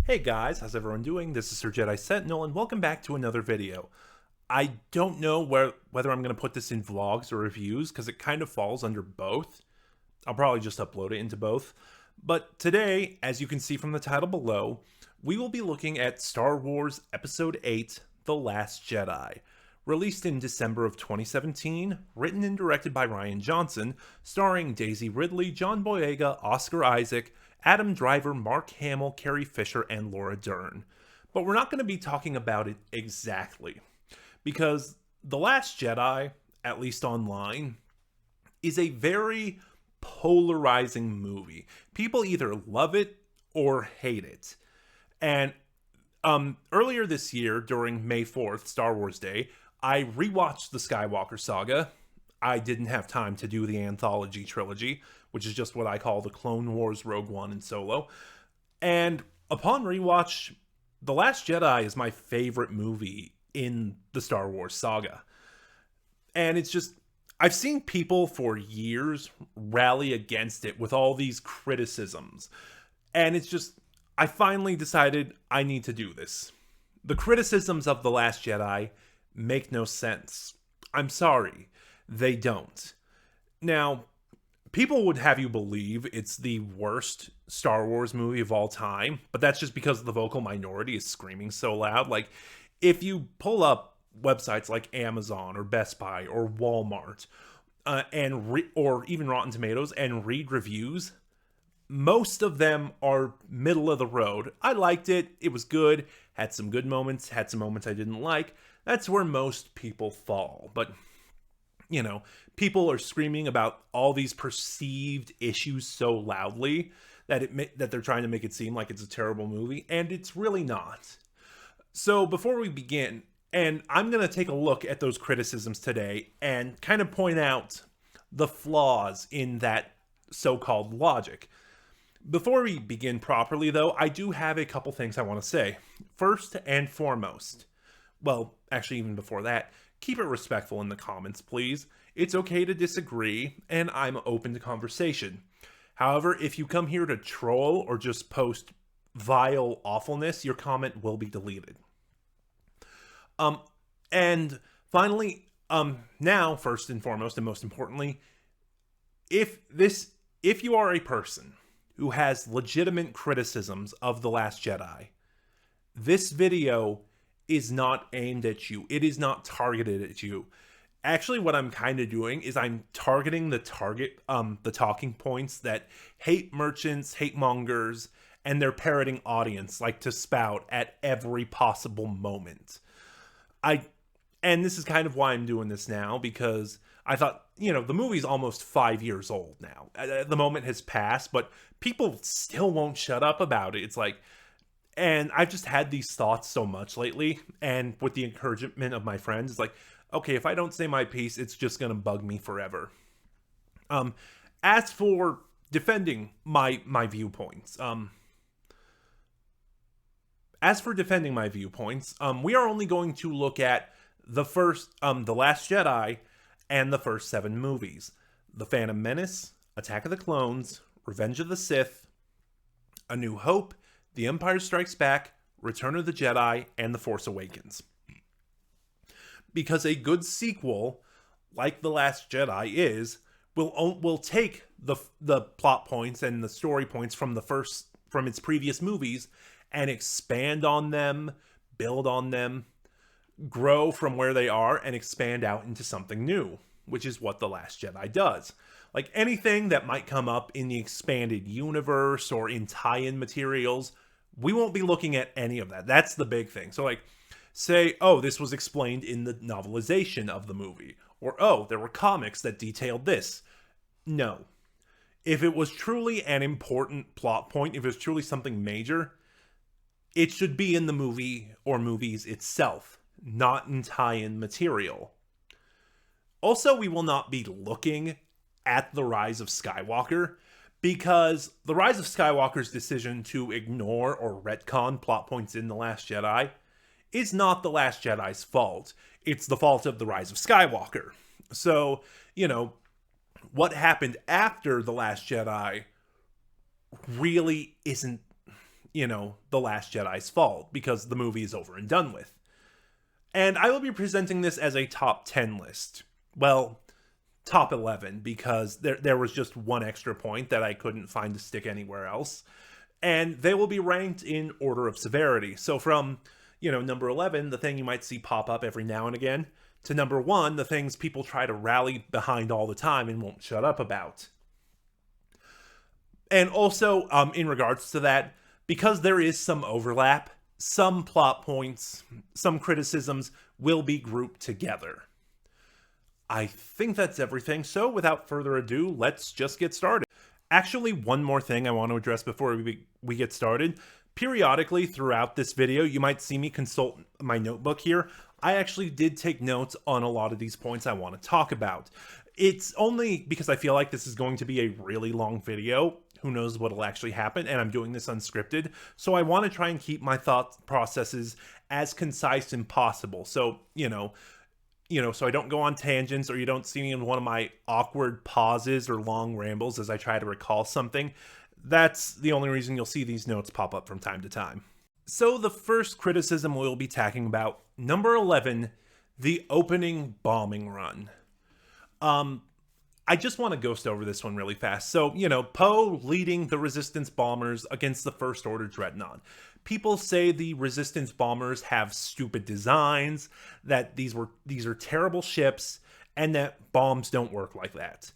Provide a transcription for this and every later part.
Hey guys, how's everyone doing? This is Sir Jedi Sentinel, and welcome back to another video. I don't know whether I'm going to put this in vlogs or reviews, because it kind of falls under both. I'll probably just upload it into both. But today, as you can see from the title below, we will be looking at Star Wars Episode 8, The Last Jedi. Released in December of 2017, written and directed by Rian Johnson, starring Daisy Ridley, John Boyega, Oscar Isaac, Adam Driver, Mark Hamill, Carrie Fisher, and Laura Dern. But we're not going to be talking about it exactly, because The Last Jedi, at least online, is a very polarizing movie. People either love it or hate it. And earlier this year, during May 4th, Star Wars Day, I rewatched the Skywalker saga. I didn't have time to do the anthology trilogy, which is just what I call the Clone Wars, Rogue One, and Solo. And upon rewatch, The Last Jedi is my favorite movie in the Star Wars saga. And it's just, I've seen people for years rally against it with all these criticisms. And it's just, I finally decided I need to do this. The criticisms of The Last Jedi make no sense. I'm sorry. They don't. Now, people would have you believe it's the worst Star Wars movie of all time, but that's just because the vocal minority is screaming so loud. Like, if you pull up websites like Amazon or Best Buy or Walmart, or even Rotten Tomatoes, and read reviews, most of them are middle of the road. I liked it. It was good. Had some good moments. Had some moments I didn't like. That's where most people fall. But you know, people are screaming about all these perceived issues so loudly that that they're trying to make it seem like it's a terrible movie, and it's really not. So before we begin, and I'm going to take a look at those criticisms today and kind of point out the flaws in that so-called logic. Before we begin properly, though, I do have a couple things I want to say. First and foremost, well, actually even before that, keep it respectful in the comments, please. It's okay to disagree, and I'm open to conversation. However, if you come here to troll or just post vile awfulness, your comment will be deleted. And finally, now, first and foremost, and most importantly, if you are a person who has legitimate criticisms of The Last Jedi, this video is not aimed at you. It is not targeted at you. Actually, what I'm kind of doing is I'm targeting the talking points that hate merchants, hate mongers, and their parroting audience like to spout at every possible moment. And this is kind of why I'm doing this now, because I thought, the movie's almost 5 years old now. The moment has passed, but people still won't shut up about it. It's like, and I've just had these thoughts so much lately, and with the encouragement of my friends, it's like, okay, if I don't say my piece, it's just going to bug me forever. As for defending my viewpoints, we are only going to look at The Last Jedi and the first 7 movies. The Phantom Menace, Attack of the Clones, Revenge of the Sith, A New Hope, The Empire Strikes Back, Return of the Jedi, and The Force Awakens. Because a good sequel, like The Last Jedi will take the plot points and the story points from its previous movies and expand on them, build on them, grow from where they are, and expand out into something new, which is what The Last Jedi does. Like anything that might come up in the expanded universe or in tie-in materials, we won't be looking at any of that. That's the big thing. So like, say, oh, this was explained in the novelization of the movie. Or, oh, there were comics that detailed this. No. If it was truly an important plot point, if it was truly something major, it should be in the movie or movies itself, not in tie-in material. Also, we will not be looking at The Rise of Skywalker, because The Rise of Skywalker's decision to ignore or retcon plot points in The Last Jedi is not The Last Jedi's fault. It's the fault of The Rise of Skywalker. So, what happened after The Last Jedi really isn't The Last Jedi's fault, because the movie is over and done with. And I will be presenting this as a top 10 list. Well, top 11, because there was just one extra point that I couldn't find to stick anywhere else. And they will be ranked in order of severity. So from, number 11, the thing you might see pop up every now and again, to number 1, the things people try to rally behind all the time and won't shut up about. And also, in regards to that, because there is some overlap, some plot points, some criticisms will be grouped together. I think that's everything, so without further ado, let's just get started. Actually, one more thing I want to address before we get started. Periodically throughout this video, you might see me consult my notebook here. I actually did take notes on a lot of these points I want to talk about. It's only because I feel like this is going to be a really long video. Who knows what'll actually happen, and I'm doing this unscripted. So I want to try and keep my thought processes as concise as possible. So, so I don't go on tangents, or you don't see me in one of my awkward pauses or long rambles as I try to recall something. That's the only reason you'll see these notes pop up from time to time. So the first criticism we'll be talking about, number 11, the opening bombing run. I just want to ghost over this one really fast. So, Poe leading the Resistance bombers against the First Order Dreadnought. People say the Resistance bombers have stupid designs, that these are terrible ships, and that bombs don't work like that.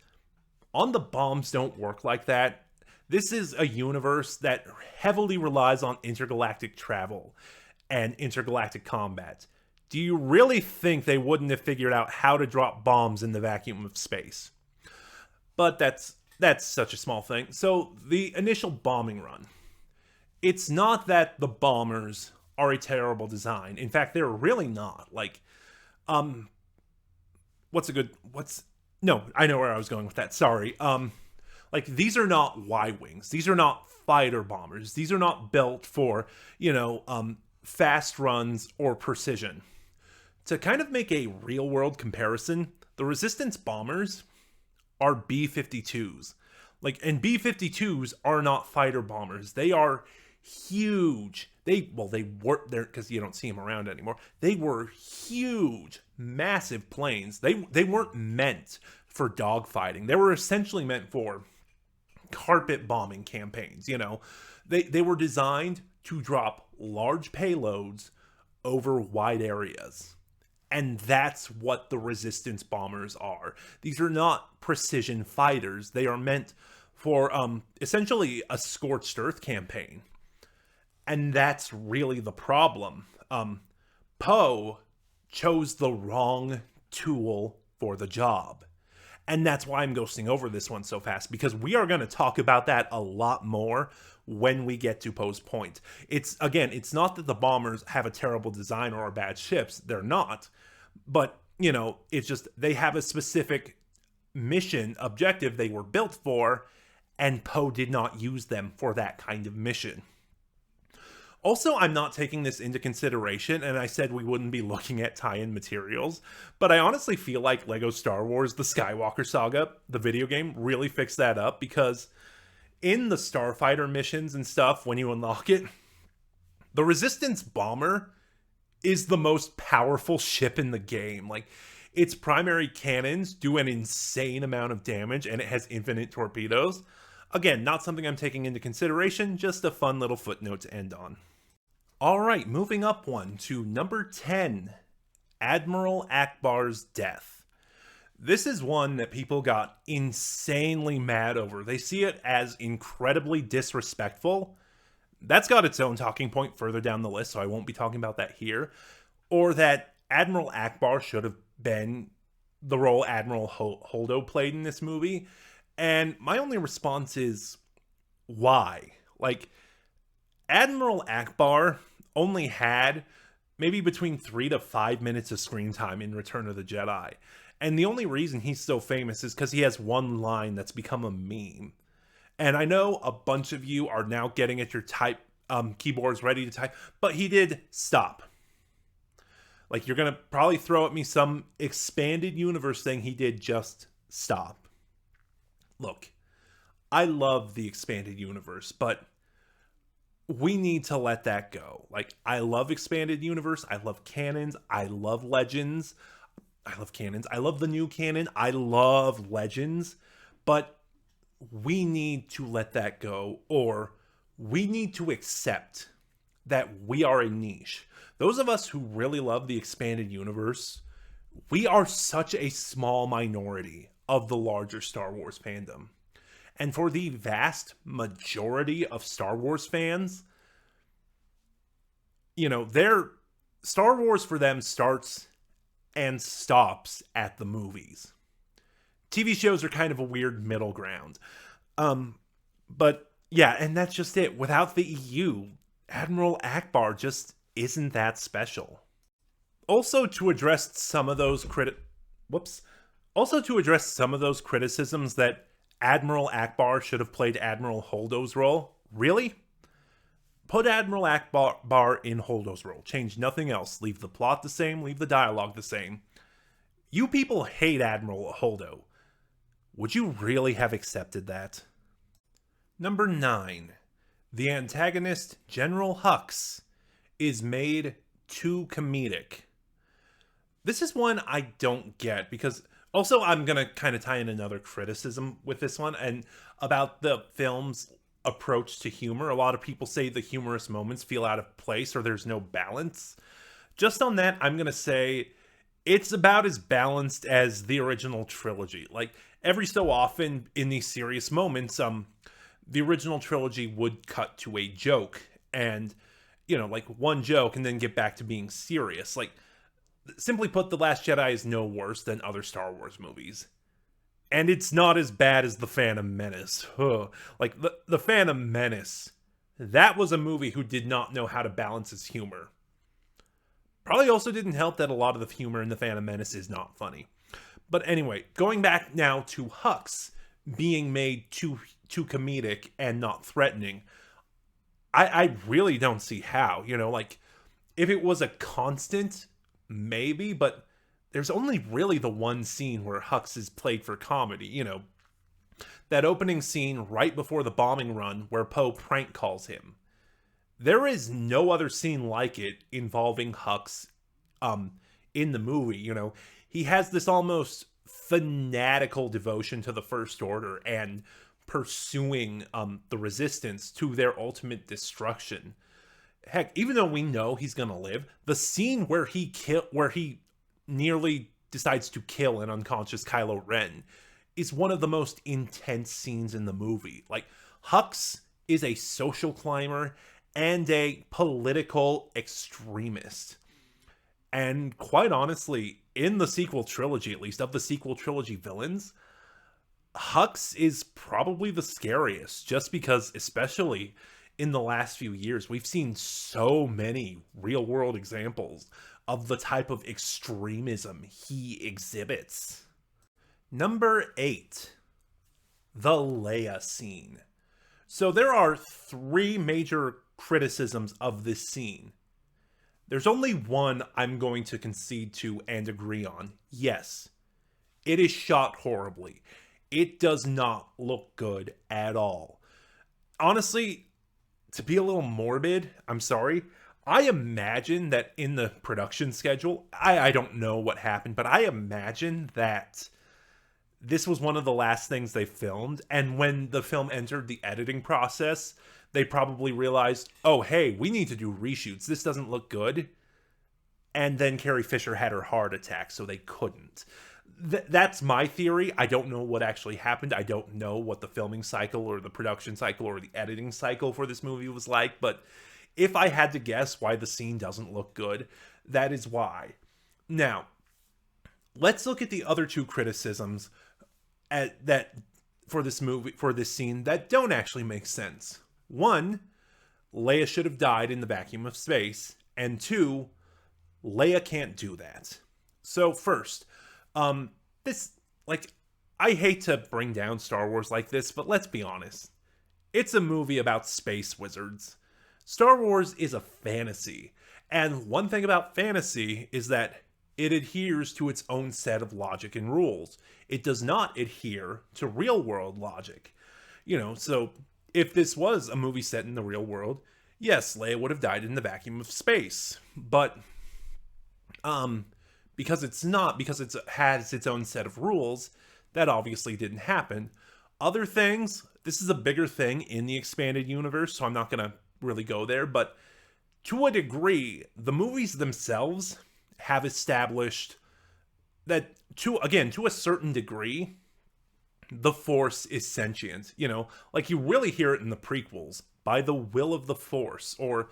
On the bombs don't work like that, this is a universe that heavily relies on intergalactic travel and intergalactic combat. Do you really think they wouldn't have figured out how to drop bombs in the vacuum of space? But that's such a small thing. So the initial bombing run. It's not that the bombers are a terrible design. In fact, they're really not. No, I know where I was going with that. Sorry. These are not Y-wings. These are not fighter bombers. These are not built for, fast runs or precision. To kind of make a real-world comparison, the Resistance bombers are B-52s. And B-52s are not fighter bombers. They are huge. They were there because you don't see them around anymore. They were huge, massive planes. They weren't meant for dogfighting. They were essentially meant for carpet bombing campaigns. They were designed to drop large payloads over wide areas. And that's what the Resistance bombers are. These are not precision fighters. They are meant for essentially a scorched earth campaign. And that's really the problem. Poe chose the wrong tool for the job. And that's why I'm ghosting over this one so fast, because we are going to talk about that a lot more when we get to Poe's point. It's not that the bombers have a terrible design or are bad ships. They're not. But, it's just they have a specific mission objective they were built for, and Poe did not use them for that kind of mission. Also, I'm not taking this into consideration, and I said we wouldn't be looking at tie-in materials, but I honestly feel like LEGO Star Wars The Skywalker Saga, the video game, really fixed that up, because in the Starfighter missions and stuff, when you unlock it, the Resistance bomber is the most powerful ship in the game. Its primary cannons do an insane amount of damage, and it has infinite torpedoes. Again, not something I'm taking into consideration, just a fun little footnote to end on. Alright, moving up one to number 10, Admiral Akbar's death. This is one that people got insanely mad over. They see it as incredibly disrespectful. That's got its own talking point further down the list, so I won't be talking about that here. Or that Admiral Akbar should have been the role Admiral Holdo played in this movie. And my only response is, why? Admiral Akbar only had maybe between 3 to 5 minutes of screen time in Return of the Jedi. And the only reason he's so famous is because he has one line that's become a meme. And I know a bunch of you are now getting at your keyboards ready to type, but he did stop. You're going to probably throw at me some expanded universe thing. He did just stop. Look, I love the expanded universe, but we need to let that go. Like, I love expanded universe. I love canons. I love legends. I love canons. I love the new canon. I love legends. But we need to let that go, or we need to accept that we are a niche. Those of us who really love the expanded universe, we are such a small minority of the larger Star Wars fandom. And for the vast majority of Star Wars fans, you know, their Star Wars for them starts and stops at the movies. TV shows are kind of a weird middle ground. But yeah, and that's just it. Without the EU, Admiral Akbar just isn't that special. Also, to address some of those criticisms that Admiral Akbar should have played Admiral Holdo's role. Really? Put Admiral Akbar in Holdo's role. Change nothing else. Leave the plot the same. Leave the dialogue the same. You people hate Admiral Holdo. Would you really have accepted that? Number 9. The antagonist, General Hux, is made too comedic. This is one I don't get, because also I'm going to kind of tie in another criticism with this one, and about the film's approach to humor. A lot of people say the humorous moments feel out of place or there's no balance. Just on that, I'm going to say it's about as balanced as the original trilogy. Like, every so often in these serious moments, the original trilogy would cut to a joke and, you know, like one joke and then get back to being serious. Like, simply put, The Last Jedi is no worse than other Star Wars movies. And it's not as bad as The Phantom Menace. Like, the Phantom Menace, that was a movie who did not know how to balance its humor. Probably also didn't help that a lot of the humor in The Phantom Menace is not funny. But anyway, going back now to Hux being made too comedic and not threatening, I really don't see how. You know, like, if it was a constant, maybe, but there's only really the one scene where Hux is played for comedy. You know, that opening scene right before the bombing run where Poe prank calls him. There is no other scene like it involving Hux in the movie. You know, he has this almost fanatical devotion to the First Order and pursuing the Resistance to their ultimate destruction. Heck, even though we know he's gonna live, the scene where he nearly decides to kill an unconscious Kylo Ren is one of the most intense scenes in the movie. Like, Hux is a social climber and a political extremist. And quite honestly, in the sequel trilogy, at least, of the sequel trilogy villains, Hux is probably the scariest, just because, especially in the last few years, we've seen so many real-world examples of the type of extremism he exhibits. Number 8. The Leia scene. So there are 3 major criticisms of this scene. There's only one I'm going to concede to and agree on. Yes, it is shot horribly. It does not look good at all. Honestly, to be a little morbid, I'm sorry, I imagine that in the production schedule, I don't know what happened, but I imagine that this was one of the last things they filmed, and when the film entered the editing process, they probably realized, oh, hey, we need to do reshoots. This doesn't look good. And then Carrie Fisher had her heart attack, so they couldn't. That's my theory. I don't know what actually happened. I don't know what the filming cycle or the production cycle or the editing cycle for this movie was like. But if I had to guess why the scene doesn't look good, that is why. Now, let's look at the other 2 criticisms for this scene that don't actually make sense. 1, Leia should have died in the vacuum of space. And 2, Leia can't do that. So first, I hate to bring down Star Wars like this, but let's be honest. It's a movie about space wizards. Star Wars is a fantasy. And one thing about fantasy is that it adheres to its own set of logic and rules. It does not adhere to real world logic. You know, so if this was a movie set in the real world, yes, Leia would have died in the vacuum of space, but because it has its own set of rules, that obviously didn't happen. Other things, this is a bigger thing in the expanded universe, so I'm not gonna really go there, but to a degree, the movies themselves have established that to a certain degree, the Force is sentient. Like you really hear it in the prequels, by the will of the Force, or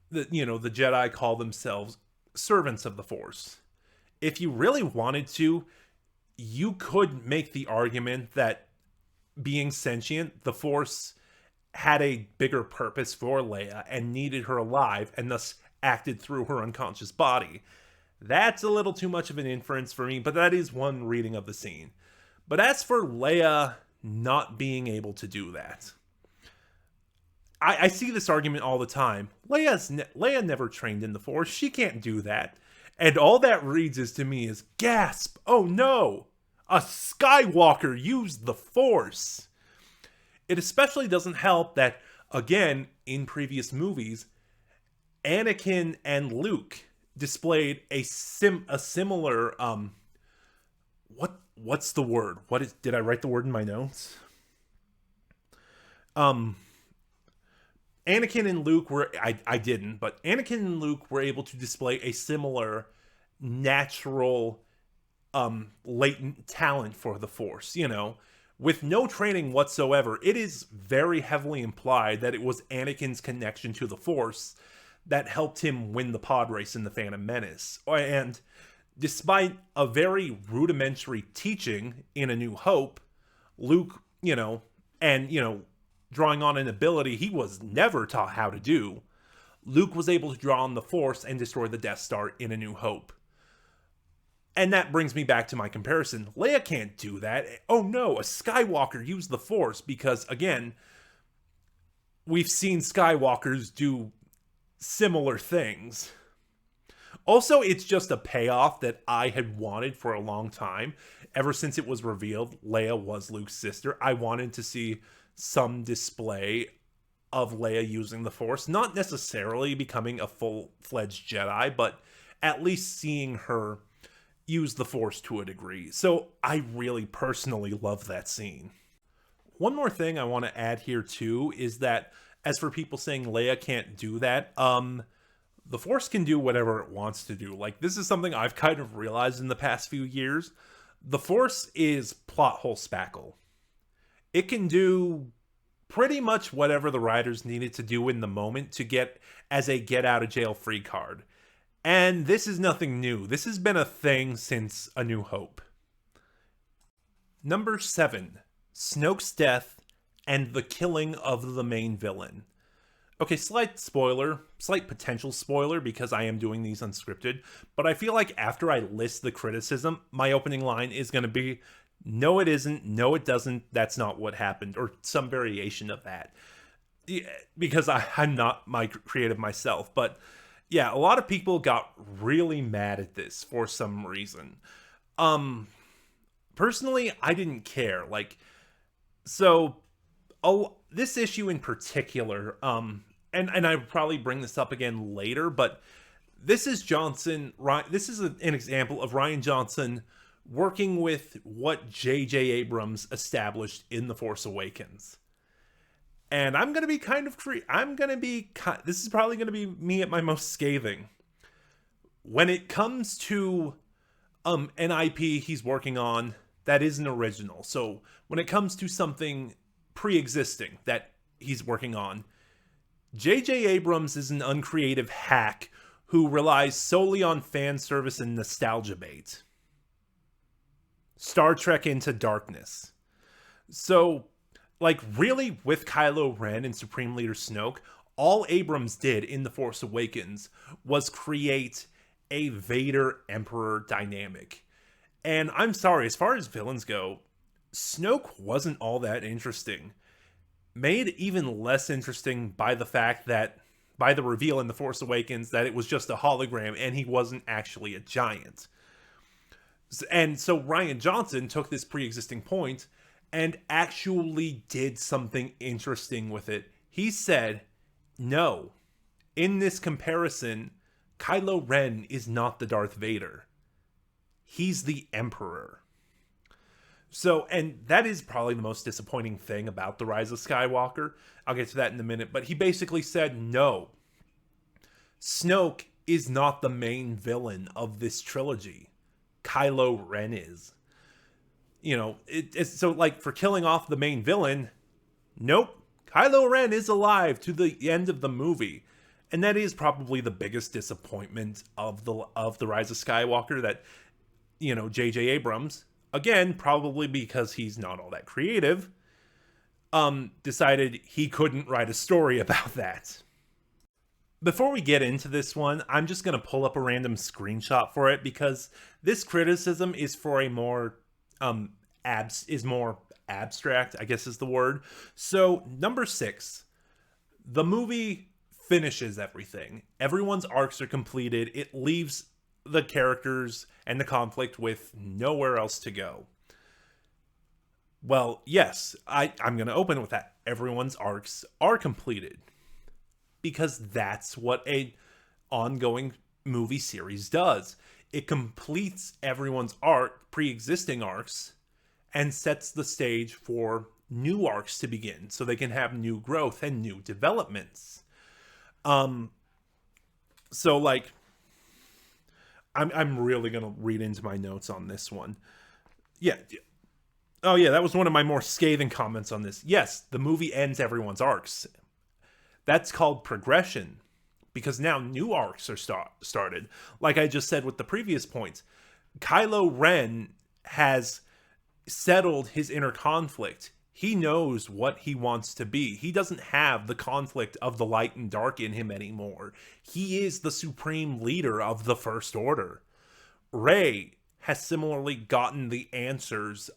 the Jedi call themselves servants of the Force. If you really wanted to, you could make the argument that being sentient, the Force had a bigger purpose for Leia and needed her alive and thus acted through her unconscious body. That's a little too much of an inference for me, but that is one reading of the scene. But as for Leia not being able to do that, I see this argument all the time. Leia never trained in the Force. She can't do that. And all that reads to me is, gasp, oh no, a Skywalker used the Force. It especially doesn't help that, again, in previous movies, Anakin and Luke displayed a similar what's the word? Did I write the word in my notes? Anakin and Luke were I didn't, but Anakin and Luke were able to display a similar natural latent talent for the Force, with no training whatsoever. It is very heavily implied that it was Anakin's connection to the Force that helped him win the pod race in The Phantom Menace. And despite a very rudimentary teaching in A New Hope, Luke, drawing on an ability he was never taught how to do, Luke was able to draw on the Force and destroy the Death Star in A New Hope. And that brings me back to my comparison. Leia can't do that. Oh no, a Skywalker used the Force because, again, we've seen Skywalkers do similar things. Also, it's just a payoff that I had wanted for a long time. Ever since it was revealed Leia was Luke's sister, I wanted to see some display of Leia using the Force. Not necessarily becoming a full-fledged Jedi, but at least seeing her use the Force to a degree. So I really personally love that scene. One more thing I want to add here too is that, as for people saying Leia can't do that, the Force can do whatever it wants to do. Like, this is something I've kind of realized in the past few years. The Force is plot hole spackle. It can do pretty much whatever the writers needed to do in the moment to get as a get out of jail free card. And this is nothing new. This has been a thing since A New Hope. Number 7. Snoke's death and the killing of the main villain. Okay, slight potential spoiler, because I am doing these unscripted, but I feel like after I list the criticism, my opening line is going to be, no it isn't, no it doesn't, that's not what happened, or some variation of that. Yeah, because I'm not my creative myself, but yeah, a lot of people got really mad at this for some reason. Personally, I didn't care. This issue in particular, and I would probably bring this up again later, but this is this is an example of Rian Johnson working with what J.J. Abrams established in The Force Awakens. And I'm going to be this is probably going to be me at my most scathing. When it comes to an IP he's working on that isn't original. So when it comes to something pre-existing that he's working on, J.J. Abrams is an uncreative hack who relies solely on fan service and nostalgia bait. Star Trek Into Darkness. So, really, with Kylo Ren and Supreme Leader Snoke, all Abrams did in The Force Awakens was create a Vader-Emperor dynamic. And I'm sorry, as far as villains go, Snoke wasn't all that interesting. Made even less interesting by the fact that, by the reveal in The Force Awakens, that it was just a hologram and he wasn't actually a giant. And so Rian Johnson took this pre-existing point and actually did something interesting with it. He said, no, in this comparison, Kylo Ren is not the Darth Vader. He's the Emperor. So, and that is probably the most disappointing thing about The Rise of Skywalker. I'll get to that in a minute. But he basically said, no, Snoke is not the main villain of this trilogy. Kylo Ren is. You know, it's so like for killing off the main villain, nope, Kylo Ren is alive to the end of the movie. And that is probably the biggest disappointment of the Rise of Skywalker, that, you know, J.J. Abrams, again, probably because he's not all that creative, decided he couldn't write a story about that. Before we get into this one, I'm just going to pull up a random screenshot for it, because this criticism is for a more more abstract, I guess is the word. So, number 6, the movie finishes everything. Everyone's arcs are completed. It leaves the characters and the conflict with nowhere else to go. Well, yes, I'm going to open with that. Everyone's arcs are completed, because that's what a ongoing movie series does. It completes everyone's pre-existing arcs, and sets the stage for new arcs to begin, so they can have new growth and new developments. So like, I'm really gonna read into my notes on this one. Yeah. Oh yeah, that was one of my more scathing comments on this. Yes, the movie ends everyone's arcs. That's called progression, because now new arcs are started. Like I just said with the previous points, Kylo Ren has settled his inner conflict. He knows what he wants to be. He doesn't have the conflict of the light and dark in him anymore. He is the supreme leader of the First Order. Rey has similarly gotten the answers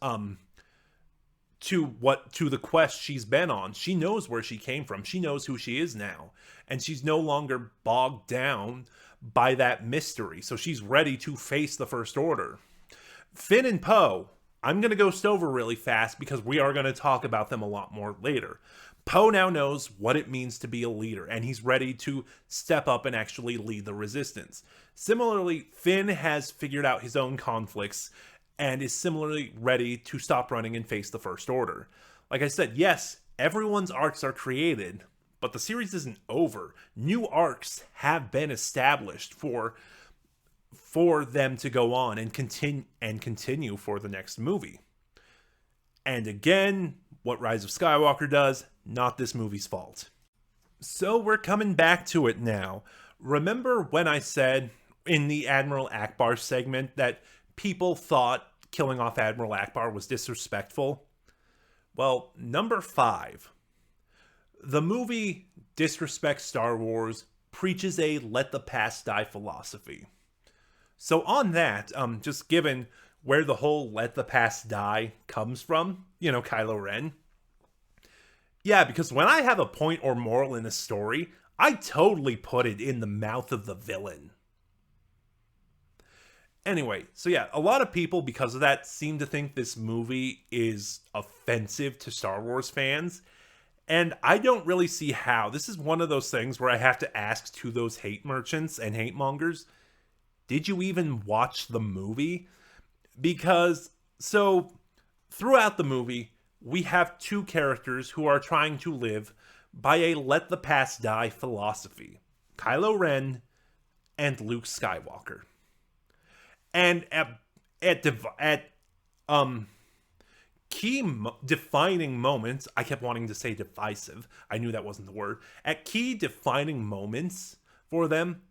to the quest she's been on. She knows where she came from. She knows who she is now. And she's no longer bogged down by that mystery. So she's ready to face the First Order. Finn and Poe, I'm going to go over really fast because we are going to talk about them a lot more later. Poe now knows what it means to be a leader, and he's ready to step up and actually lead the resistance. Similarly, Finn has figured out his own conflicts and is similarly ready to stop running and face the First Order. Like I said, yes, everyone's arcs are created, but the series isn't over. New arcs have been established for them to go on and continue for the next movie. And again, what Rise of Skywalker does, not this movie's fault. So we're coming back to it now. Remember when I said in the Admiral Akbar segment that people thought killing off Admiral Akbar was disrespectful? Well, number 5. The movie disrespects Star Wars, preaches a let the past die philosophy. So on that, just given where the whole let the past die comes from, you know, Kylo Ren. Yeah, because when I have a point or moral in a story, I totally put it in the mouth of the villain. Anyway, so yeah, a lot of people, because of that, seem to think this movie is offensive to Star Wars fans. And I don't really see how. This is one of those things where I have to ask to those hate merchants and hate mongers, did you even watch the movie? Because, so, throughout the movie, we have 2 characters who are trying to live by a let the past die philosophy. Kylo Ren and Luke Skywalker. And at key defining moments, I kept wanting to say divisive. I knew that wasn't the word. At key defining moments for them,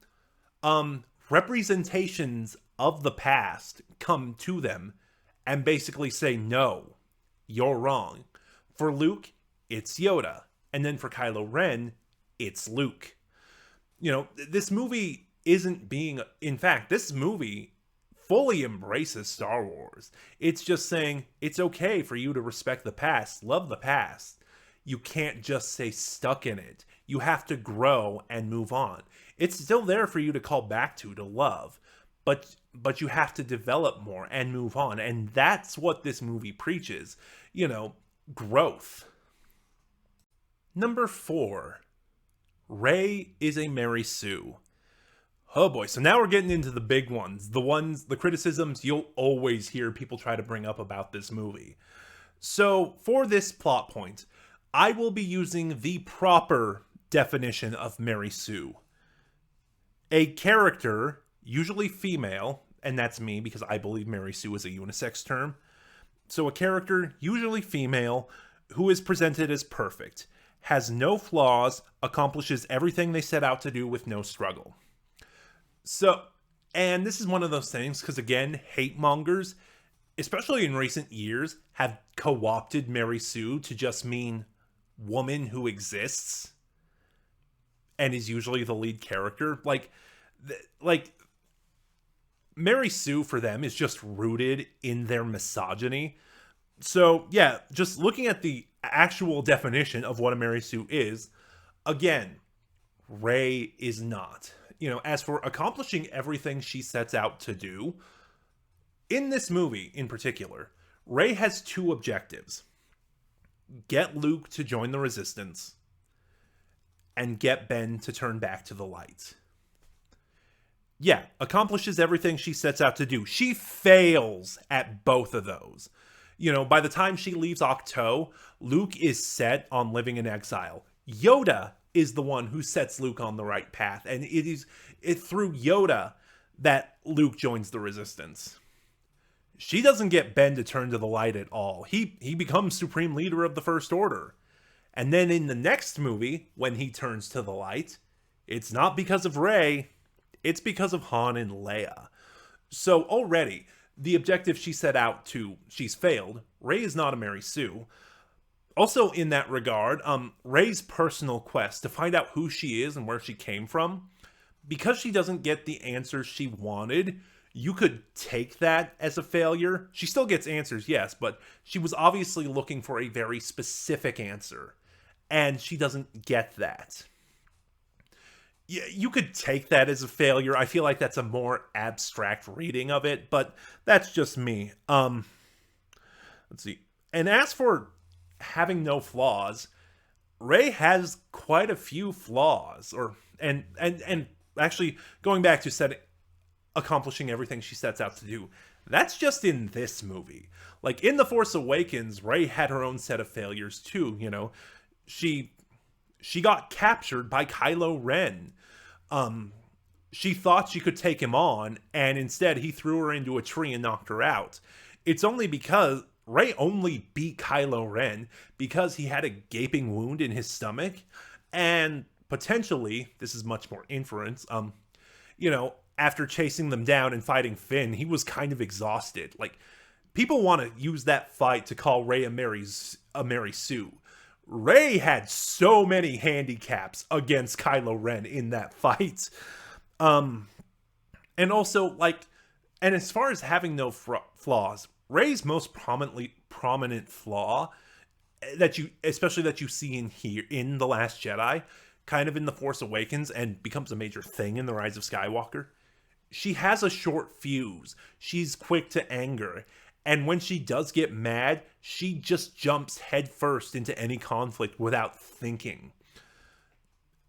representations of the past come to them and basically say, no, you're wrong. For Luke, it's Yoda. And then for Kylo Ren, it's Luke. You know, this movie isn't being... In fact, this movie fully embraces Star Wars. It's just saying, it's okay for you to respect the past, love the past. You can't just stay stuck in it. You have to grow and move on. It's still there for you to call back to love. But you have to develop more and move on. And that's what this movie preaches. You know, growth. Number 4. Rey is a Mary Sue. Oh boy, so now we're getting into the big ones. The criticisms you'll always hear people try to bring up about this movie. So, for this plot point, I will be using the proper definition of Mary Sue. A character, usually female, and that's me because I believe Mary Sue is a unisex term. So a character, usually female, who is presented as perfect, has no flaws, accomplishes everything they set out to do with no struggle. So, and this is one of those things, because again, hate mongers, especially in recent years, have co-opted Mary Sue to just mean woman who exists and is usually the lead character. Like Mary Sue for them is just rooted in their misogyny. So yeah, just looking at the actual definition of what a Mary Sue is, again, Rey is not. As for accomplishing everything she sets out to do, in this movie in particular, Rey has two objectives. Get Luke to join the Resistance, and get Ben to turn back to the light. Yeah, accomplishes everything she sets out to do. She fails at both of those. By the time she leaves Ahch-To, Luke is set on living in exile. Yoda is the one who sets Luke on the right path, and it's through Yoda that Luke joins the Resistance. She doesn't get Ben to turn to the light at all. He becomes Supreme Leader of the First Order. And then in the next movie, when he turns to the light, it's not because of Rey, it's because of Han and Leia. So already, the objective she set out to, she's failed. Rey is not a Mary Sue. Also in that regard, Rey's personal quest to find out who she is and where she came from, because she doesn't get the answers she wanted, you could take that as a failure. She still gets answers, yes, but she was obviously looking for a very specific answer, and she doesn't get that. You could take that as a failure. I feel like that's a more abstract reading of it, but that's just me. Let's see. And as for having no flaws, Rey has quite a few flaws, and actually going back to accomplishing everything she sets out to do. That's just in this movie. Like in The Force Awakens, Rey had her own set of failures too. She got captured by Kylo Ren. She thought she could take him on, and instead he threw her into a tree and knocked her out. It's only because Rey only beat Kylo Ren because he had a gaping wound in his stomach, and potentially, this is much more inference, after chasing them down and fighting Finn, he was kind of exhausted. Like, people want to use that fight to call Rey a Mary Sue. Rey had so many handicaps against Kylo Ren in that fight. And also, and as far as having no flaws, Rey's most prominent flaw that you see in here in The Last Jedi, kind of in The Force Awakens, and becomes a major thing in The Rise of Skywalker. She has a short fuse. She's quick to anger. And when she does get mad, she just jumps headfirst into any conflict without thinking.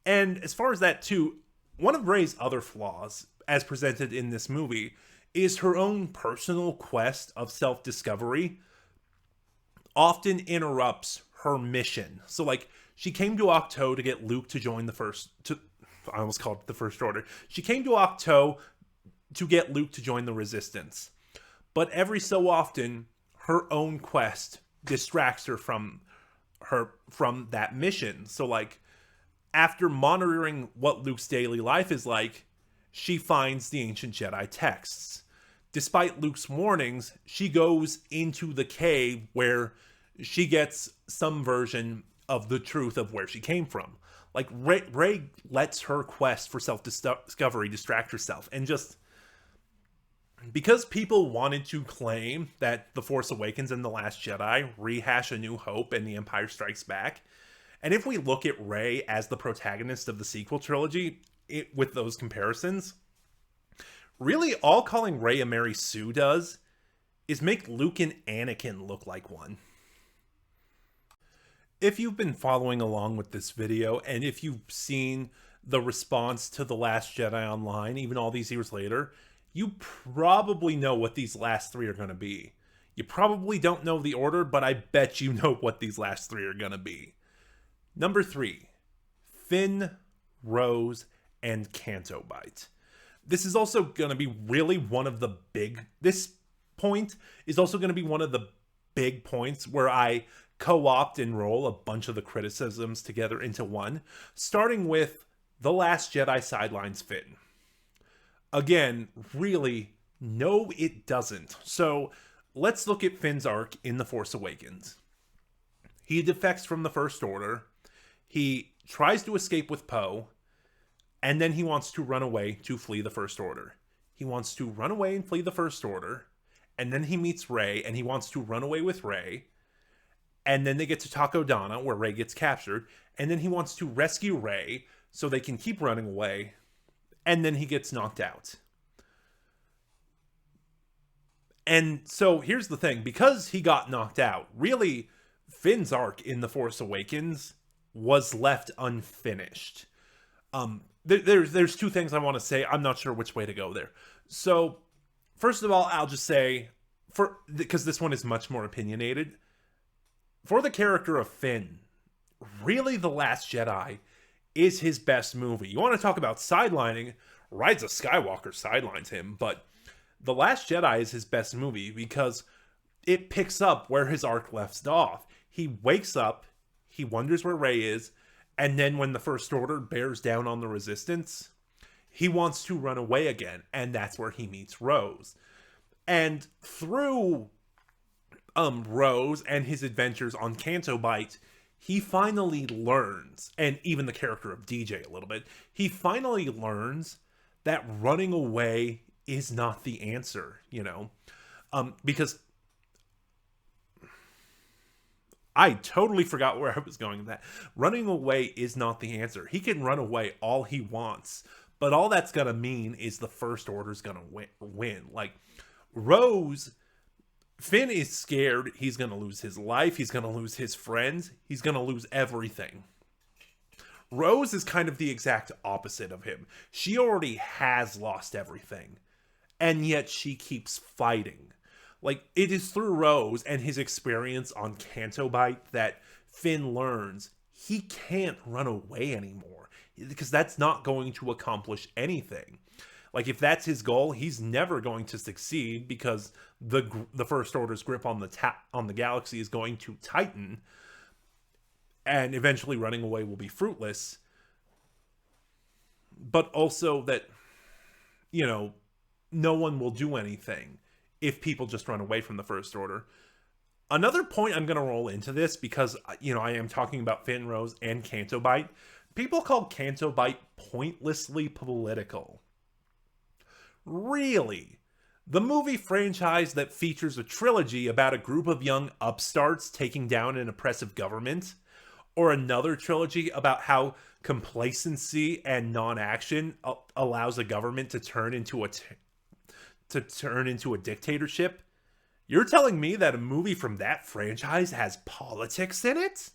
And as far as that too, one of Rey's other flaws, as presented in this movie, is her own personal quest of self-discovery often interrupts her mission. So she came to Ahch-To to get Luke to join I almost called it the First Order. She came to Ahch-To to get Luke to join the Resistance. But every so often, her own quest distracts her from that mission. So after monitoring what Luke's daily life is like, she finds the ancient Jedi texts. Despite Luke's warnings, she goes into the cave where she gets some version of the truth of where she came from. Rey lets her quest for self-discovery distract herself, and just because people wanted to claim that The Force Awakens and The Last Jedi rehash A New Hope and The Empire Strikes Back, and if we look at Rey as the protagonist of the sequel trilogy with those comparisons, really all calling Rey a Mary Sue does is make Luke and Anakin look like one. If you've been following along with this video, and if you've seen the response to The Last Jedi online, even all these years later, you probably know what these last three are going to be. You probably don't know the order, but I bet you know what these last three are going to be. Number 3, Finn, Rose, and Canto Bight. This is also going to be really one of the big... This point is also going to be one of the big points where I co-opt and roll a bunch of the criticisms together into one, starting with The Last Jedi sidelines Finn. Again, really, no it doesn't. So let's look at Finn's arc in The Force Awakens. He defects from the First Order. He tries to escape with Poe, and then he wants to run away to flee the First Order. He wants to run away and flee the First Order, and then he meets Rey, and he wants to run away with Rey, and then they get to Takodana, where Rey gets captured, and then he wants to rescue Rey so they can keep running away, and then he gets knocked out. And so here's the thing, because he got knocked out, really, Finn's arc in The Force Awakens was left unfinished. There's two things I want to say. I'm not sure which way to go there. So, first of all, I'll just say, because this one is much more opinionated, for the character of Finn, really The Last Jedi is his best movie. You want to talk about sidelining, Rise of Skywalker sidelines him, but The Last Jedi is his best movie because it picks up where his arc left off. He wakes up, he wonders where Rey is, and then when the First Order bears down on the Resistance, he wants to run away again, and that's where he meets Rose. And through Rose and his adventures on Canto Bight, he finally learns, and even the character of DJ a little bit, he finally learns that running away is not the answer, because I totally forgot where I was going with that. Running away is not the answer. He can run away all he wants, but all that's going to mean is the First Order's going to win. Like, Finn is scared he's going to lose his life, he's going to lose his friends, he's going to lose everything. Rose is kind of the exact opposite of him. She already has lost everything, and yet she keeps fighting. Like, it is through Rose and his experience on Canto Bight that Finn learns he can't run away anymore, because that's not going to accomplish anything. Like, if that's his goal, he's never going to succeed because the First Order's grip on the galaxy is going to tighten, and eventually running away will be fruitless. But also that, no one will do anything if people just run away from the First Order. Another point I'm going to roll into this, because, I am talking about Finn, Rose, and Canto Bight. People call Canto Bight pointlessly political. Really? The movie franchise that features a trilogy about a group of young upstarts taking down an oppressive government, or another trilogy about how complacency and non-action allows a government to turn into a dictatorship? You're telling me that a movie from that franchise has politics in it?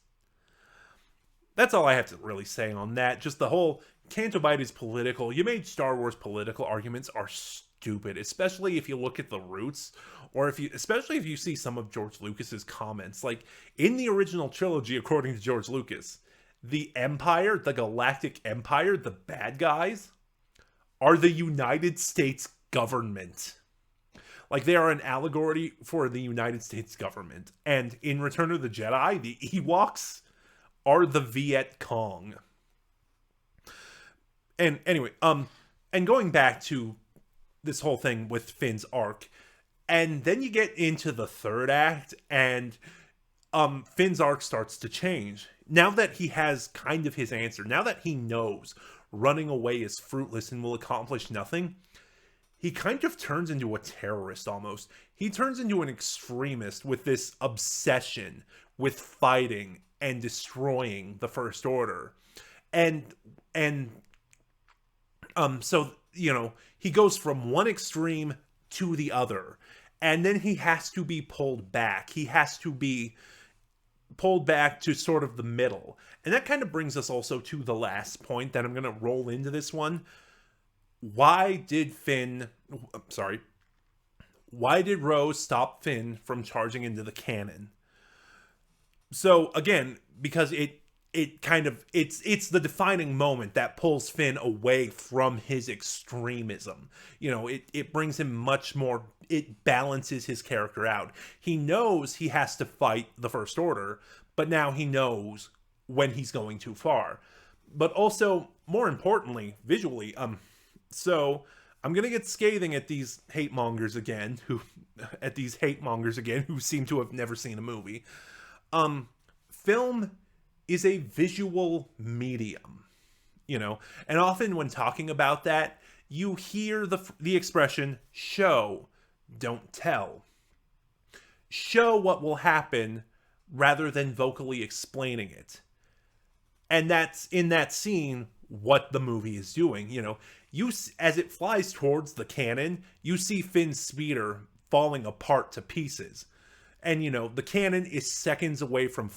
That's all I have to really say on that. Just the whole Canto Bight is political. You made Star Wars political arguments are stupid, especially if you look at the roots, or especially if you see some of George Lucas's comments. Like, in the original trilogy, according to George Lucas, the Empire, the Galactic Empire, the bad guys, are the United States government. Like, they are an allegory for the United States government. And in Return of the Jedi, the Ewoks are the Viet Cong. And anyway, and going back to this whole thing with Finn's arc, and then you get into the third act, and Finn's arc starts to change. Now that he has kind of his answer, now that he knows running away is fruitless and will accomplish nothing, he kind of turns into a terrorist almost. He turns into an extremist with this obsession with fighting and destroying the First Order. So, he goes from one extreme to the other. And then he has to be pulled back. He has to be pulled back to sort of the middle. And that kind of brings us also to the last point that I'm going to roll into this one. Why did Rose stop Finn from charging into the cannon? So again, because it's the defining moment that pulls Finn away from his extremism. It brings him much more, it balances his character out. He knows he has to fight the First Order, but now he knows when he's going too far. But also, more importantly, visually, so I'm gonna get scathing at these hate mongers again, who seem to have never seen a movie. Film is a visual medium, and often when talking about that, you hear the expression show, don't tell. Show what will happen rather than vocally explaining it. And that's in that scene what the movie is doing. As it flies towards the cannon, you see Finn's speeder falling apart to pieces. And, the cannon is seconds away from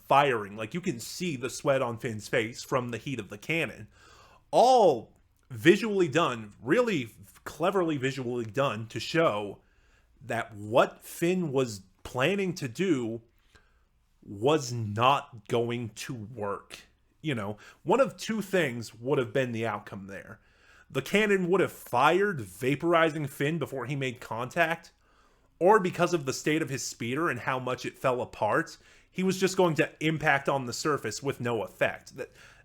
firing. Like, you can see the sweat on Finn's face from the heat of the cannon. All visually done, really cleverly visually done, to show that what Finn was planning to do was not going to work. One of two things would have been the outcome there. The cannon would have fired, vaporizing Finn before he made contact, or because of the state of his speeder and how much it fell apart, he was just going to impact on the surface with no effect.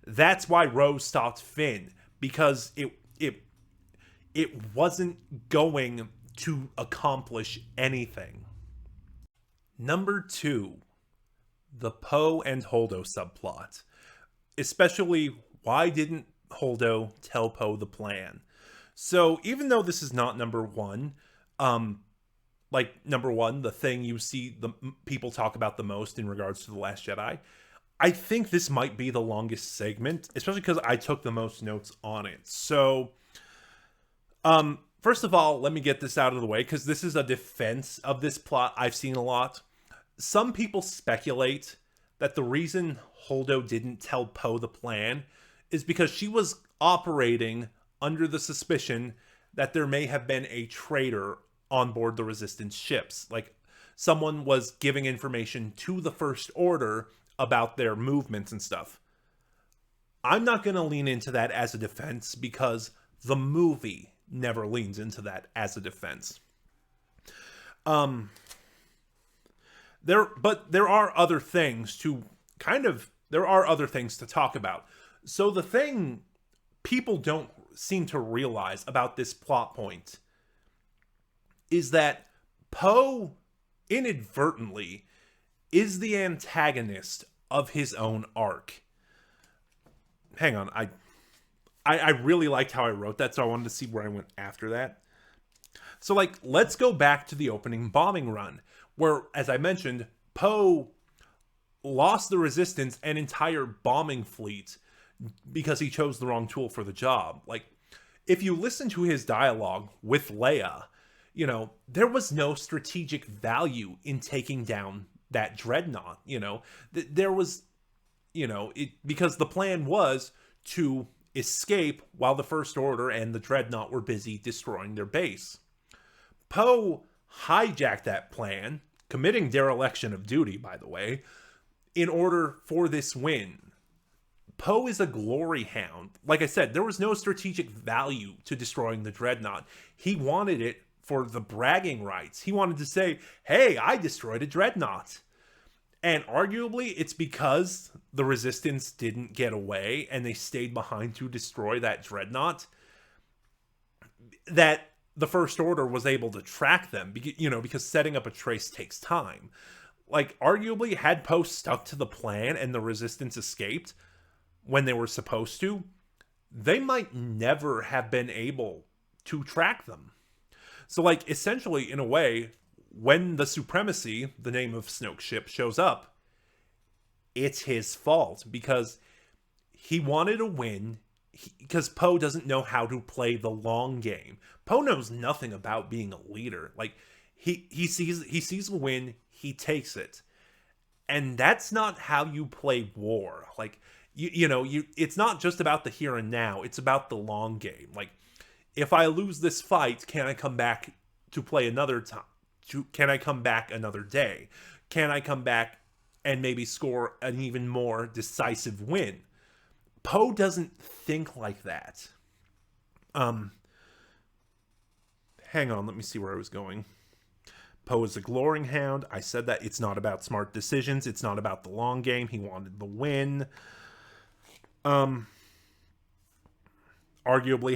That's why Rose stopped Finn, because it wasn't going to accomplish anything. Number 2, the Poe and Holdo subplot. Especially, why didn't Holdo tell Poe the plan? So, even though this is not number 1, number 1, the thing you see the people talk about the most in regards to The Last Jedi, I think this might be the longest segment, especially because I took the most notes on it. So, first of all, let me get this out of the way, because this is a defense of this plot I've seen a lot. Some people speculate that the reason Holdo didn't tell Poe the plan is because she was operating under the suspicion that there may have been a traitor on board the Resistance ships. Like, someone was giving information to the First Order about their movements and stuff. I'm not going to lean into that as a defense, because the movie never leans into that as a defense. There are other things to talk about. So the thing people don't seem to realize about this plot point is that Poe inadvertently is the antagonist of his own arc. Hang on, I really liked how I wrote that, so I wanted to see where I went after that. So, let's go back to the opening bombing run, where, as I mentioned, Poe lost the Resistance an entire bombing fleet because he chose the wrong tool for the job. If you listen to his dialogue with Leia, there was no strategic value in taking down that dreadnought. There was, because the plan was to escape while the First Order and the dreadnought were busy destroying their base. Poe hijacked that plan, committing dereliction of duty, by the way, in order for this win. Poe is a glory hound. Like I said, there was no strategic value to destroying the dreadnought. He wanted it for the bragging rights. He wanted to say, hey, I destroyed a dreadnought. And arguably, it's because the Resistance didn't get away and they stayed behind to destroy that dreadnought that the First Order was able to track them, because setting up a trace takes time. Arguably, had Poe stuck to the plan and the Resistance escaped when they were supposed to, they might never have been able to track them. So, essentially, in a way, when the Supremacy, the name of Snoke's ship, shows up, it's his fault, because he wanted a win, because Poe doesn't know how to play the long game. Poe knows nothing about being a leader. He sees a win, he takes it. And that's not how you play war. Like, it's not just about the here and now, it's about the long game. Like, if I lose this fight, can I come back to play another time? Can I come back another day? Can I come back and maybe score an even more decisive win? Poe doesn't think like that. Hang on, let me see where I was going. Poe is a glorying hound. I said that it's not about smart decisions. It's not about the long game. He wanted the win. Arguably,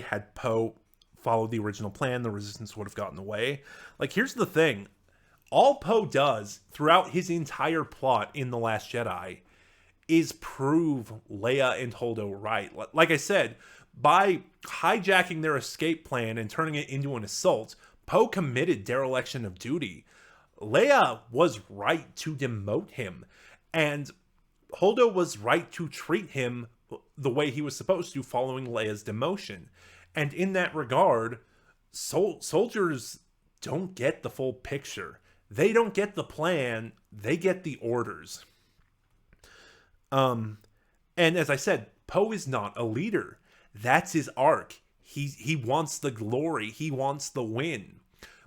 had Poe followed the original plan, the Resistance would have gotten away. Like, here's the thing. All Poe does throughout his entire plot in The Last Jedi is prove Leia and Holdo right. Like I said, by hijacking their escape plan and turning it into an assault, Poe committed dereliction of duty. Leia was right to demote him, and Holdo was right to treat him the way he was supposed to following Leia's demotion. And in that regard, soldiers don't get the full picture. They don't get the plan, they get the orders. And as I said, Poe is not a leader. That's his arc. He wants the glory, he wants the win.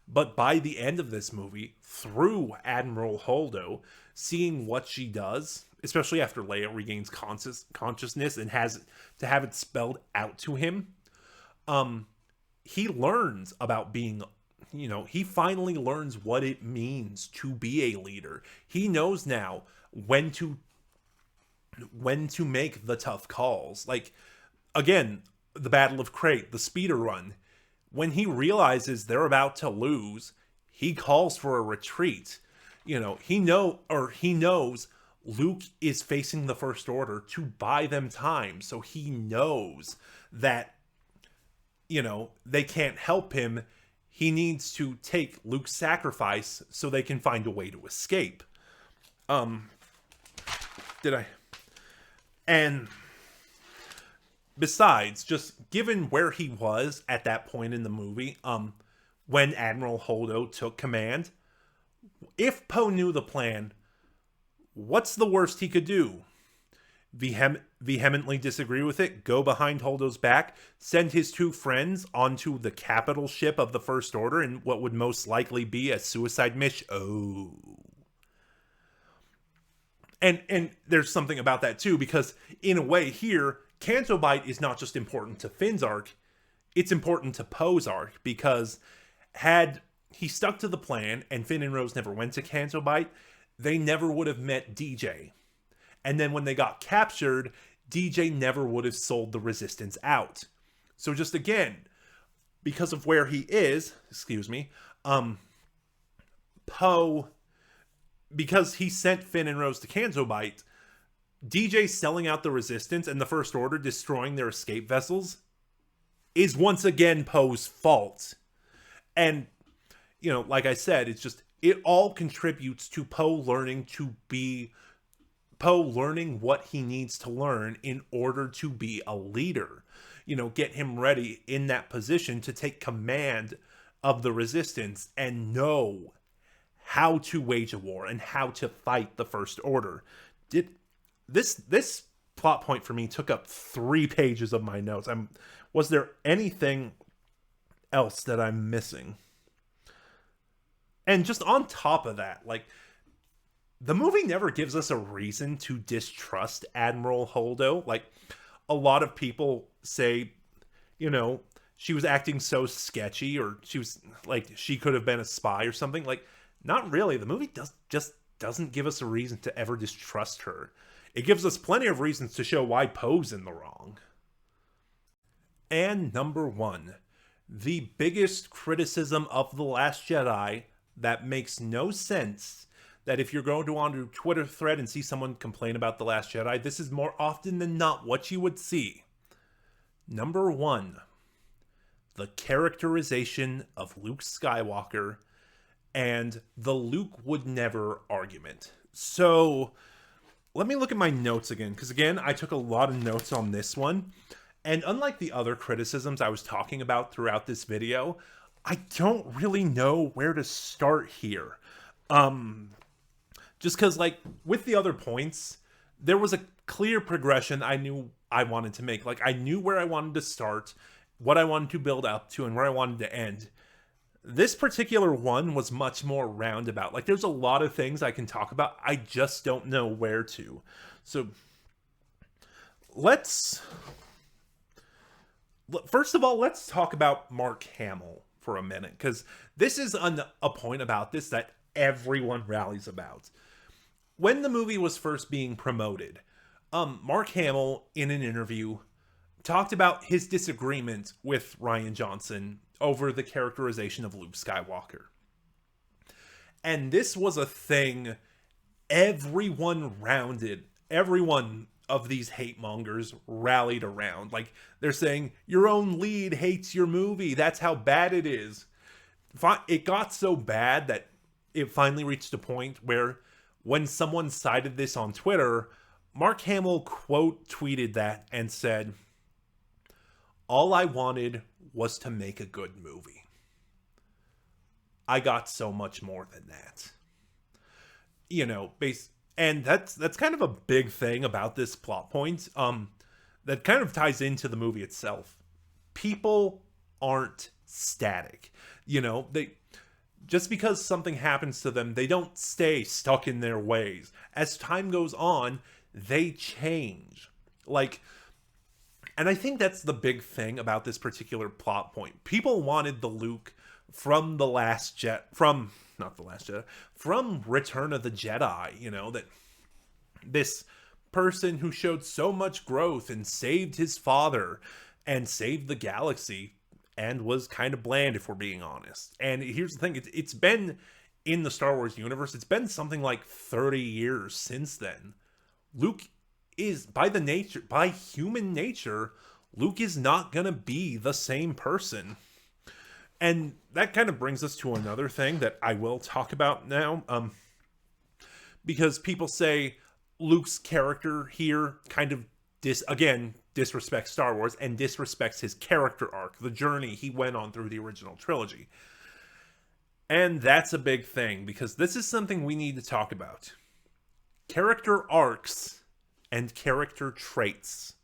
But by the end of this movie, through Admiral Holdo, seeing what she does, especially after Leia regains consciousness and has to have it spelled out to him, he learns about being, he finally learns what it means to be a leader. He knows now when to make the tough calls. Like, again, the Battle of Crate, the speeder run. When he realizes they're about to lose, he calls for a retreat. He knows Luke is facing the First Order to buy them time. So he knows that, they can't help him. He needs to take Luke's sacrifice so they can find a way to escape. And besides, just given where he was at that point in the movie, when Admiral Holdo took command, if Poe knew the plan, what's the worst he could do? Vehemently disagree with it, go behind Holdo's back, send his two friends onto the capital ship of the First Order in what would most likely be a suicide mission. Oh. And there's something about that too, because in a way here, Canto Bight is not just important to Finn's arc, it's important to Poe's arc, because had he stuck to the plan and Finn and Rose never went to Canto Bight, they never would have met DJ. And then when they got captured, DJ never would have sold the Resistance out. So just again, because of where he is, Poe, because he sent Finn and Rose to Canto Bight, DJ selling out the Resistance and the First Order destroying their escape vessels is once again Poe's fault. And, like I said, it all contributes to Poe learning what he needs to learn in order to be a leader. Get him ready in that position to take command of the Resistance and know how to wage a war and how to fight the First Order. This plot point for me took up 3 pages of my notes. Was there anything else that I'm missing? And just on top of that, like, the movie never gives us a reason to distrust Admiral Holdo. Like, a lot of people say, she was acting so sketchy, or she could have been a spy or something. Like, not really. The movie doesn't give us a reason to ever distrust her. It gives us plenty of reasons to show why Poe's in the wrong. And number 1, the biggest criticism of The Last Jedi that makes no sense, that if you're going to go onto a Twitter thread and see someone complain about The Last Jedi, this is more often than not what you would see. Number 1, the characterization of Luke Skywalker and the Luke would never argument. So let me look at my notes again, because again, I took a lot of notes on this one. And unlike the other criticisms I was talking about throughout this video, Just because, like, with the other points, there was a clear progression I knew I wanted to make. Like, I knew where I wanted to start, what I wanted to build up to, and where I wanted to end. This particular one was much more roundabout. Like, there's a lot of things I can talk about. I just don't know where to. So, first of all, let's talk about Mark Hamill for a minute, because this is a point about this that everyone rallies about. When the movie was first being promoted, Mark Hamill, in an interview, talked about his disagreement with Rian Johnson over the characterization of Luke Skywalker. And this was a thing everyone of these hate mongers rallied around. Like, they're saying, your own lead hates your movie. That's how bad it is. It got so bad that it finally reached a point where when someone cited this on Twitter, Mark Hamill quote tweeted that and said, "All I wanted was to make a good movie. I got so much more than that." You know, and that's kind of a big thing about this plot point. That kind of ties into the movie itself. People aren't static. You know, just because something happens to them, they don't stay stuck in their ways. As time goes on, they change. Like, and I think that's the big thing about this particular plot point. People wanted the Luke from from Return of the Jedi, you know, that this person who showed so much growth and saved his father and saved the galaxy and was kind of bland, if we're being honest. And here's the thing, it's been in the Star Wars universe, it's been something like 30 years since then. Luke is, by human nature, Luke is not gonna be the same person. And that kind of brings us to another thing that I will talk about now. Because people say Luke's character here kind of disrespects Star Wars and disrespects his character arc, the journey he went on through the original trilogy. And that's a big thing, because this is something we need to talk about. Character arcs and character traits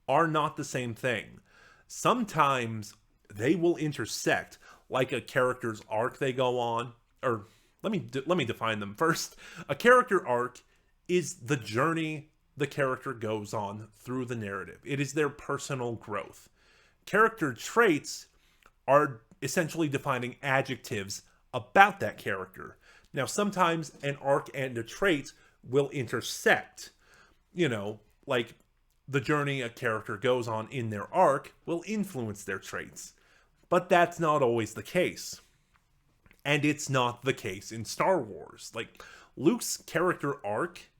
are not the same thing. Sometimes they will intersect, like a character's arc they go on, or let me define them first. A character arc is the journey the character goes on through the narrative. It is their personal growth. Character traits are essentially defining adjectives about that character. Now, sometimes an arc and a trait will intersect. You know, like the journey a character goes on in their arc will influence their traits. But that's not always the case. And it's not the case in Star Wars. Like, Luke's character arc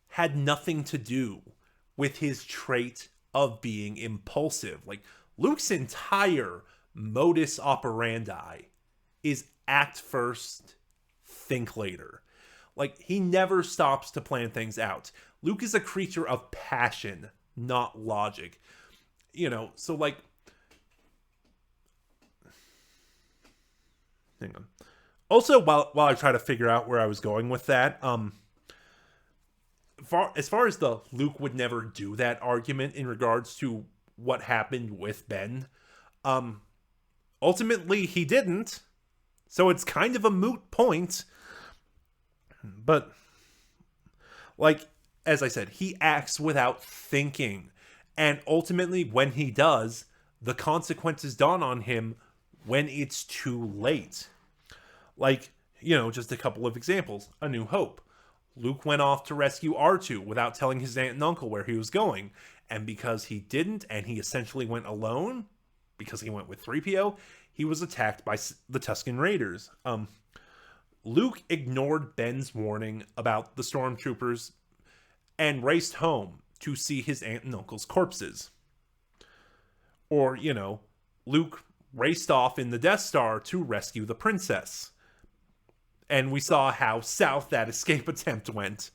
had nothing to do with his trait of being impulsive. Like, Luke's entire modus operandi is act first, think later. Like, he never stops to plan things out. Luke is a creature of passion, not logic. You know, so like, hang on. Also, while I try to figure out where I was going with that, as far as the Luke would never do that argument in regards to what happened with Ben, ultimately he didn't, so it's kind of a moot point. But, like, as I said, he acts without thinking, and ultimately when he does, the consequences dawn on him when it's too late. Like, you know, just a couple of examples. A New Hope. Luke went off to rescue R2 without telling his aunt and uncle where he was going. And because he didn't, and he essentially went alone, because he went with 3PO, he was attacked by the Tusken Raiders. Luke ignored Ben's warning about the stormtroopers and raced home to see his aunt and uncle's corpses. Or, you know, Luke raced off in the Death Star to rescue the princess. And we saw how south that escape attempt went.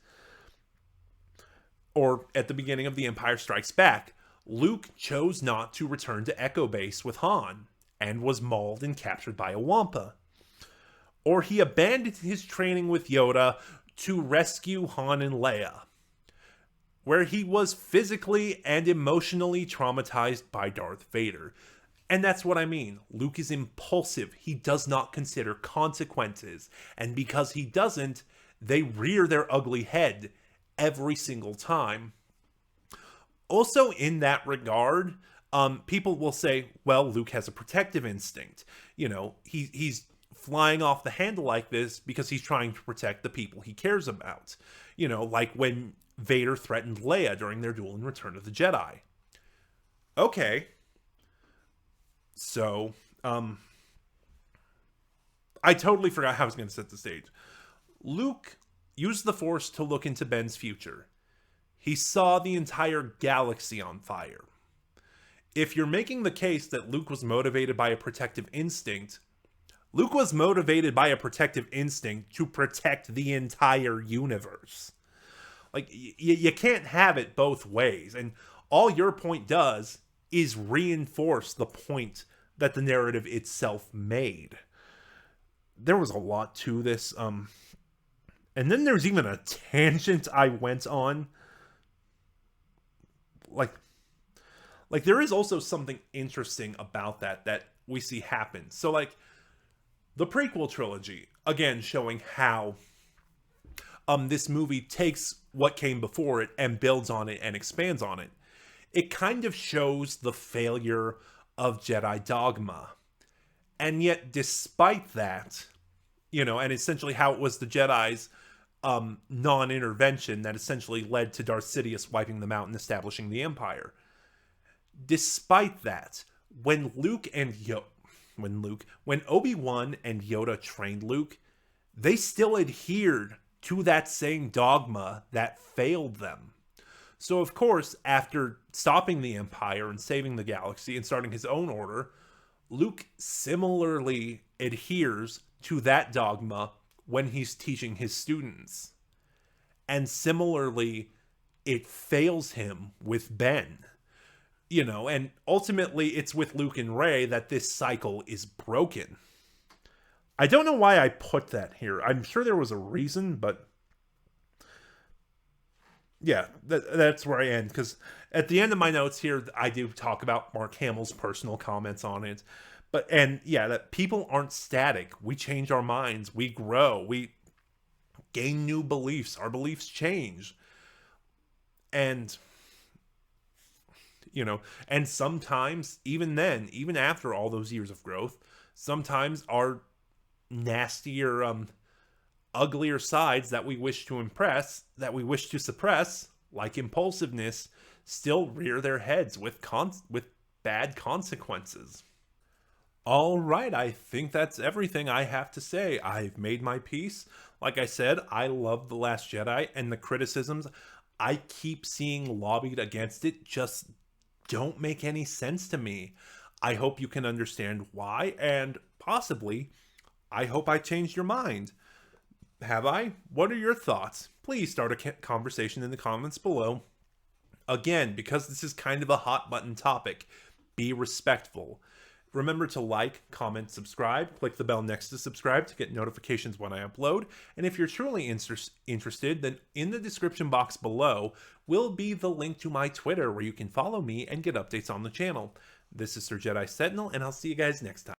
Or at the beginning of The Empire Strikes Back, Luke chose not to return to Echo Base with Han and was mauled and captured by a Wampa. Or he abandoned his training with Yoda to rescue Han and Leia, where he was physically and emotionally traumatized by Darth Vader. And that's what I mean. Luke is impulsive. He does not consider consequences. And because he doesn't, they rear their ugly head every single time. Also, in that regard, people will say, well, Luke has a protective instinct. You know, he's flying off the handle like this because he's trying to protect the people he cares about. You know, like when Vader threatened Leia during their duel in Return of the Jedi. Okay. So, I totally forgot how I was going to set the stage. Luke used the Force to look into Ben's future. He saw the entire galaxy on fire. If you're making the case that Luke was motivated by a protective instinct, Luke was motivated by a protective instinct to protect the entire universe. Like, you can't have it both ways. And all your point does is reinforce the point that the narrative itself made. There was a lot to this. And then there's even a tangent I went on. Like there is also something interesting about that we see happen. So, like, the prequel trilogy, again, showing how this movie takes what came before it and builds on it and expands on it. It kind of shows the failure of Jedi dogma. And yet, despite that, you know, and essentially how it was the Jedi's non-intervention that essentially led to Darth Sidious wiping them out and establishing the Empire. Despite that, when Obi-Wan and Yoda trained Luke, they still adhered to that same dogma that failed them. So, of course, after stopping the Empire and saving the galaxy and starting his own order, Luke similarly adheres to that dogma when he's teaching his students. And similarly, it fails him with Ben. You know, and ultimately it's with Luke and Rey that this cycle is broken. I don't know why I put that here. I'm sure there was a reason, but yeah, that's where I end. Because at the end of my notes here, I do talk about Mark Hamill's personal comments on it. And yeah, that people aren't static. We change our minds. We grow. We gain new beliefs. Our beliefs change. And, you know, and sometimes, even then, even after all those years of growth, sometimes our nastier, uglier sides that we wish to suppress, like impulsiveness, still rear their heads with bad consequences. All right, I think that's everything I have to say. I've made my peace. Like I said, I love The Last Jedi, and the criticisms I keep seeing lobbied against it just don't make any sense to me. I hope you can understand why, and possibly, I hope I changed your mind. Have I? What are your thoughts? Please start a conversation in the comments below. Again, because this is kind of a hot button topic, be respectful. Remember to like, comment, subscribe. Click the bell next to subscribe to get notifications when I upload. And if you're truly interested, then in the description box below will be the link to my Twitter where you can follow me and get updates on the channel. This is Sir Jedi Sentinel, and I'll see you guys next time.